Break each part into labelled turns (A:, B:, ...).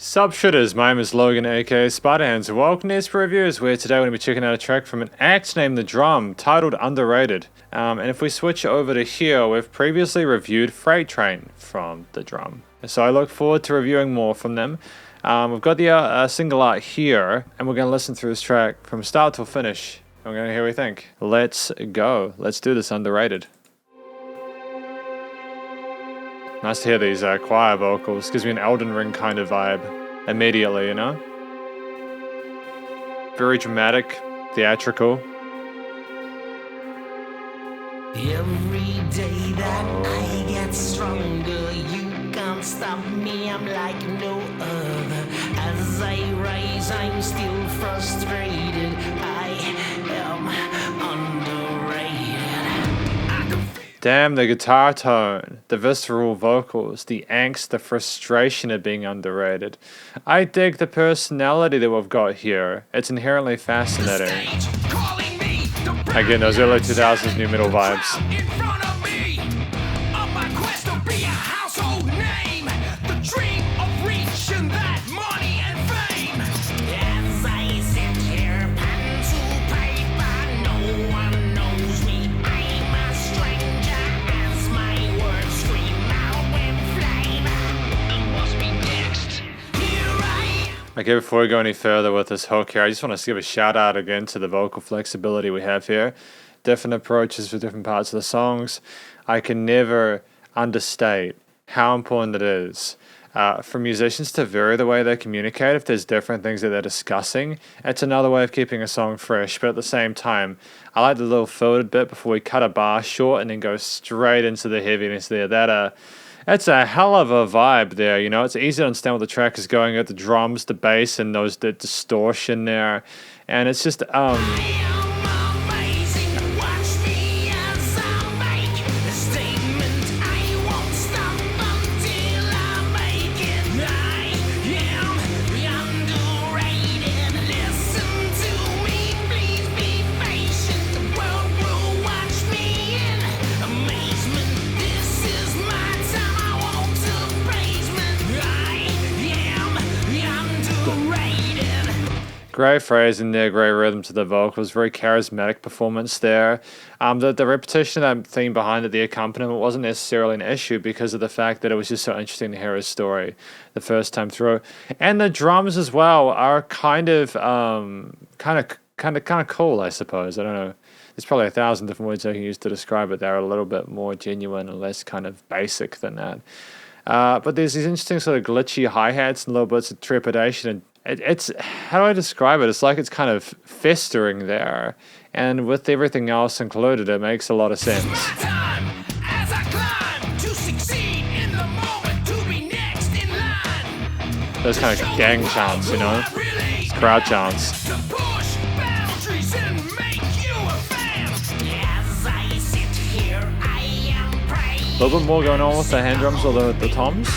A: Sup shooters, my name is Logan aka Spiderhands and welcome to Esper Reviews, where today we're going to be checking out a track from an act named The Drum, titled Underrated. And if we switch over to here, we've previously reviewed Freight Train from The Drum. So I look forward to reviewing more from them. We've got the single art here, and we're going to listen through this track from start till finish. And we're going to hear what we think. Let's go. Let's do this Underrated. Nice to hear these choir vocals. Gives me an Elden Ring kind of vibe immediately, you know? Very dramatic, theatrical.
B: Every day that I get stronger, you can't stop me, I'm like no other. As I rise, I'm still frustrated. I am underrated.
A: Damn, the guitar tone, the visceral vocals, the angst, the frustration of being underrated. I dig the personality that we've got here. It's inherently fascinating. Again, those early 2000s new metal vibes. Okay, before we go any further with this hook here, I just want to give a shout out again to the vocal flexibility we have here. Different approaches for different parts of the songs. I can never understate how important it is for musicians to vary the way they communicate. If there's different things that they're discussing, it's another way of keeping a song fresh. But at the same time, I like the little filtered bit before we cut a bar short and then go straight into the heaviness there. That's a hell of a vibe there, you know. It's easy to understand what the track is going at, the drums, the bass, and the distortion there. And it's just, great phrasing there, great rhythm to the vocals, very charismatic performance there. The repetition of that theme behind it, the accompaniment, wasn't necessarily an issue because of the fact that it was just so interesting to hear his story the first time through. And the drums as well are kind of cool, I suppose. I don't know. There's probably 1,000 different words I can use to describe it. They're a little bit more genuine and less kind of basic than that. But there's these interesting sort of glitchy hi-hats and little bits of trepidation, and it's, how do I describe it? It's like it's kind of festering there, and with everything else included, it makes a lot of sense. Those kind of gang chants, you know? Crowd chants. A little bit more going on with the hand drums or the toms.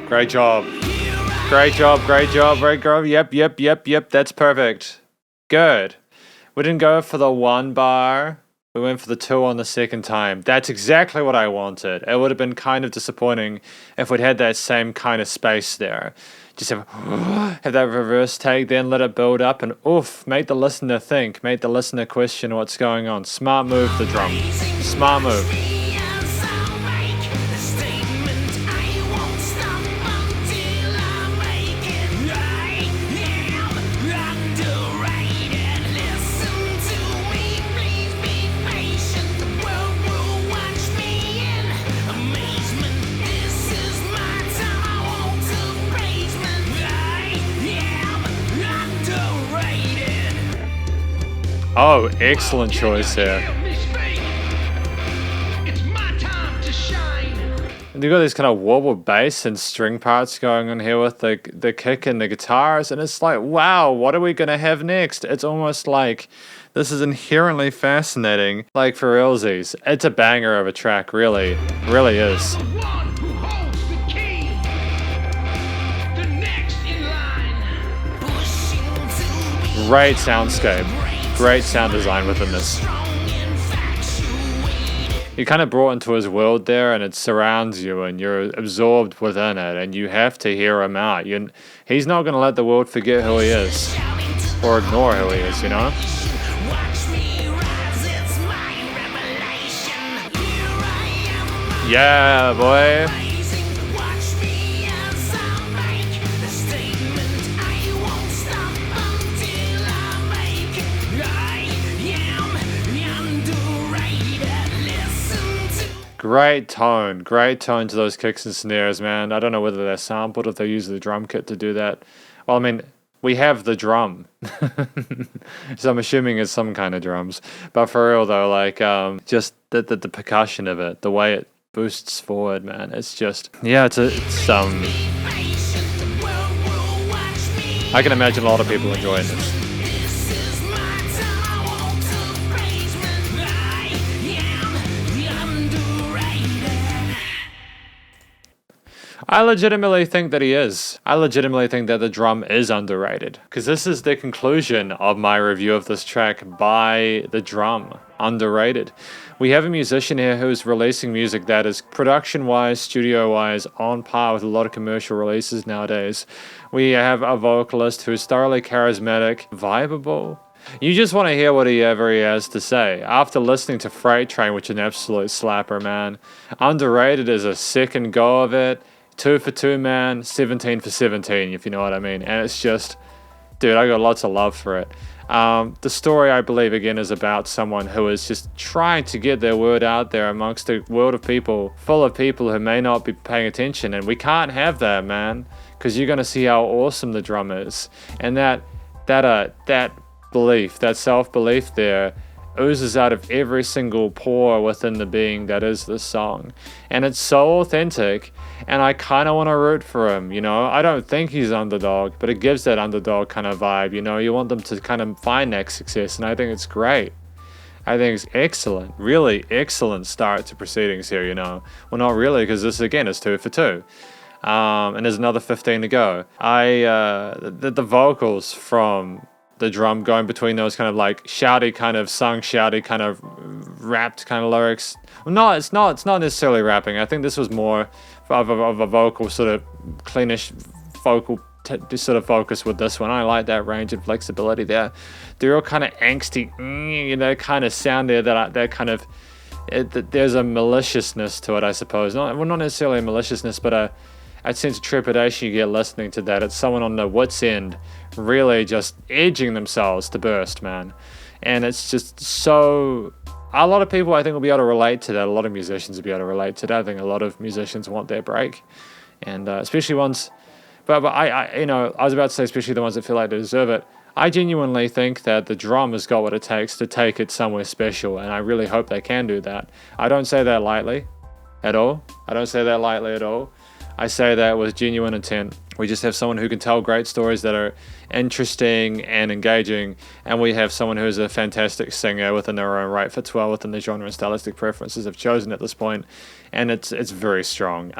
A: Great job. Great job, great job, great job. Yep, that's perfect. Good. We didn't go for the one bar. We went for the two on the second time. That's exactly what I wanted. It would have been kind of disappointing if we'd had that same kind of space there. Just have that reverse take, then let it build up, and oof, make the listener think, make the listener question what's going on. Smart move, the drum. Smart move. Oh, excellent choice here. And you've got these kind of wobble bass and string parts going on here with the kick and the guitars, and it's like, wow, what are we going to have next? It's almost like this is inherently fascinating. Like, for realsies, it's a banger of a track, really. Really is. Great soundscape. Great sound design within this. you're kind of brought into his world there, and it surrounds you, and you're absorbed within it, and you have to hear him out. He's not going to let the world forget who he is or ignore who he is, you know? Yeah, boy. Great tone to those kicks and snares, man. I don't know whether they're sampled or if they use the drum kit to do that. Well, I mean, we have the drum, so I'm assuming it's some kind of drums. But for real though, like just the percussion of it, the way it boosts forward, man. It's just, yeah, it's I can imagine a lot of people enjoying this. I legitimately think that he is. I legitimately think that the drum is underrated. Because this is the conclusion of my review of this track by the drum. Underrated. We have a musician here who's releasing music that is production-wise, studio-wise, on par with a lot of commercial releases nowadays. We have a vocalist who's thoroughly charismatic, vibeable. You just want to hear whatever he has to say. After listening to Freight Train, which is an absolute slapper, man. Underrated is a second go of it. 2 for 2, man. 17 for 17, if you know what I mean. And it's just, dude, I got lots of love for it. The story, I believe, again, is about someone who is just trying to get their word out there amongst a world of people, full of people who may not be paying attention. And we can't have that, man, because you're going to see how awesome the drum is. And that belief, that self-belief there, oozes out of every single pore within the being that is this song. And it's so authentic, and I kind of want to root for him, you know? I don't think he's underdog, but it gives that underdog kind of vibe, you know? You want them to kind of find that success, and I think it's great. I think it's excellent, really excellent start to proceedings here, you know? Well, not really, because this, again, is 2 for 2. And there's another 15 to go. The vocals from the drum going between those kind of like shouty kind of sung shouty kind of rapped kind of lyrics. Well, no, it's not necessarily rapping. I think this was more of a vocal sort of cleanish vocal sort of focus with this one. I like that range and flexibility there. The real kind of angsty, you know, kind of sound there that kind of there's a maliciousness to it, I suppose. Not necessarily a maliciousness, but a sense of trepidation you get listening to that. It's someone on the wit's end really just edging themselves to burst, man. And it's just so... A lot of people, I think, will be able to relate to that. A lot of musicians will be able to relate to that. I think a lot of musicians want their break. And especially ones... But I was about to say especially the ones that feel like they deserve it. I genuinely think that the drum has got what it takes to take it somewhere special. And I really hope they can do that. I don't say that lightly at all. I say that with genuine intent. We just have someone who can tell great stories that are interesting and engaging, and we have someone who's a fantastic singer within their own right, fits well within the genre and stylistic preferences I've chosen at this point, and it's very strong.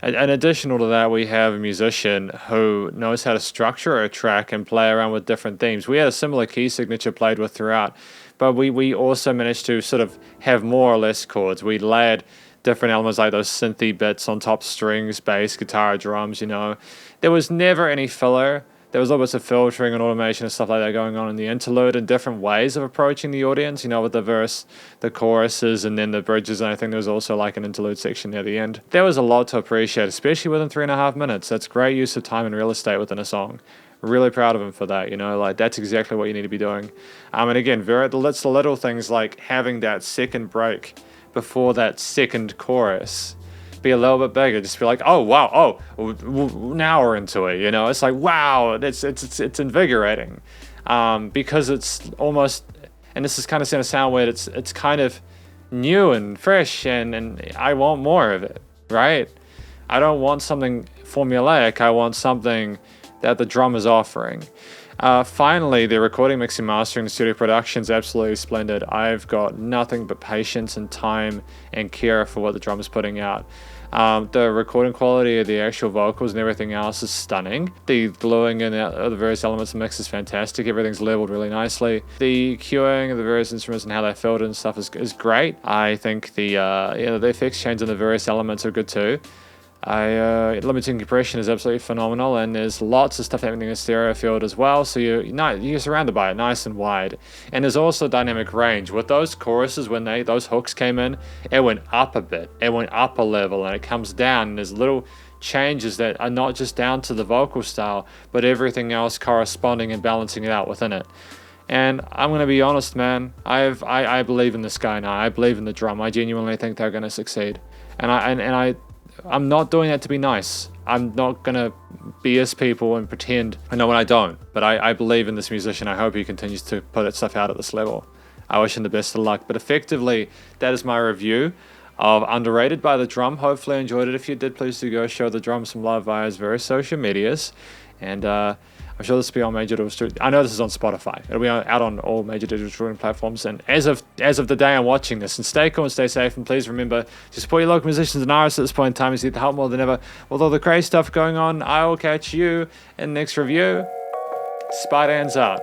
A: In addition to that, we have a musician who knows how to structure a track and play around with different themes. We had a similar key signature played with throughout, but we also managed to sort of have more or less chords. We layered different elements like those synthy bits on top, strings, bass, guitar, drums, you know. There was never any filler. There was a little bits of filtering and automation and stuff like that going on in the interlude and different ways of approaching the audience, you know, with the verse, the choruses, and then the bridges. And I think there was also like an interlude section near the end. There was a lot to appreciate, especially within 3.5 minutes. That's great use of time and real estate within a song. Really proud of him for that, you know, like that's exactly what you need to be doing. And again, it's the little things like having that second break before that second chorus be a little bit bigger, just be like, oh wow, now we're into it, you know. It's like, wow, it's invigorating, because it's almost, and this is kind of going to sound weird, it's kind of new and fresh, and I want more of it, right? I don't want something formulaic. I want something that the drum is offering. Finally, the recording, mixing, mastering, and studio production is absolutely splendid. I've got nothing but patience and time and care for what the drummer's putting out. The recording quality of the actual vocals and everything else is stunning. The gluing in of the various elements of the mix is fantastic. Everything's leveled really nicely. The cueing of the various instruments and how they filter and stuff is great. I think the effects change on the various elements are good too. Limiting compression is absolutely phenomenal, and there's lots of stuff happening in the stereo field as well, so you're surrounded by it nice and wide. And there's also dynamic range. With those choruses, when those hooks came in, it went up a bit, it went up a level, and it comes down, and there's little changes that are not just down to the vocal style, but everything else corresponding and balancing it out within it. And I'm going to be honest, man, I believe in this guy now. I believe in the drum. I genuinely think they're going to succeed. I'm not doing that to be nice. I'm not going to BS people and pretend I know when I don't. But I believe in this musician. I hope he continues to put its stuff out at this level. I wish him the best of luck. But effectively, that is my review of Underrated by The Drum. Hopefully you enjoyed it. If you did, please do go show The Drum some love via his various social medias. And I'm sure this will be on major digital streaming. I know this is on Spotify. It'll be out on all major digital streaming platforms. And as of the day I'm watching this, and stay cool and stay safe. And please remember to support your local musicians and artists at this point in time. Is need the help more than ever. With all the crazy stuff going on, I will catch you in the next review. Spider Hands out.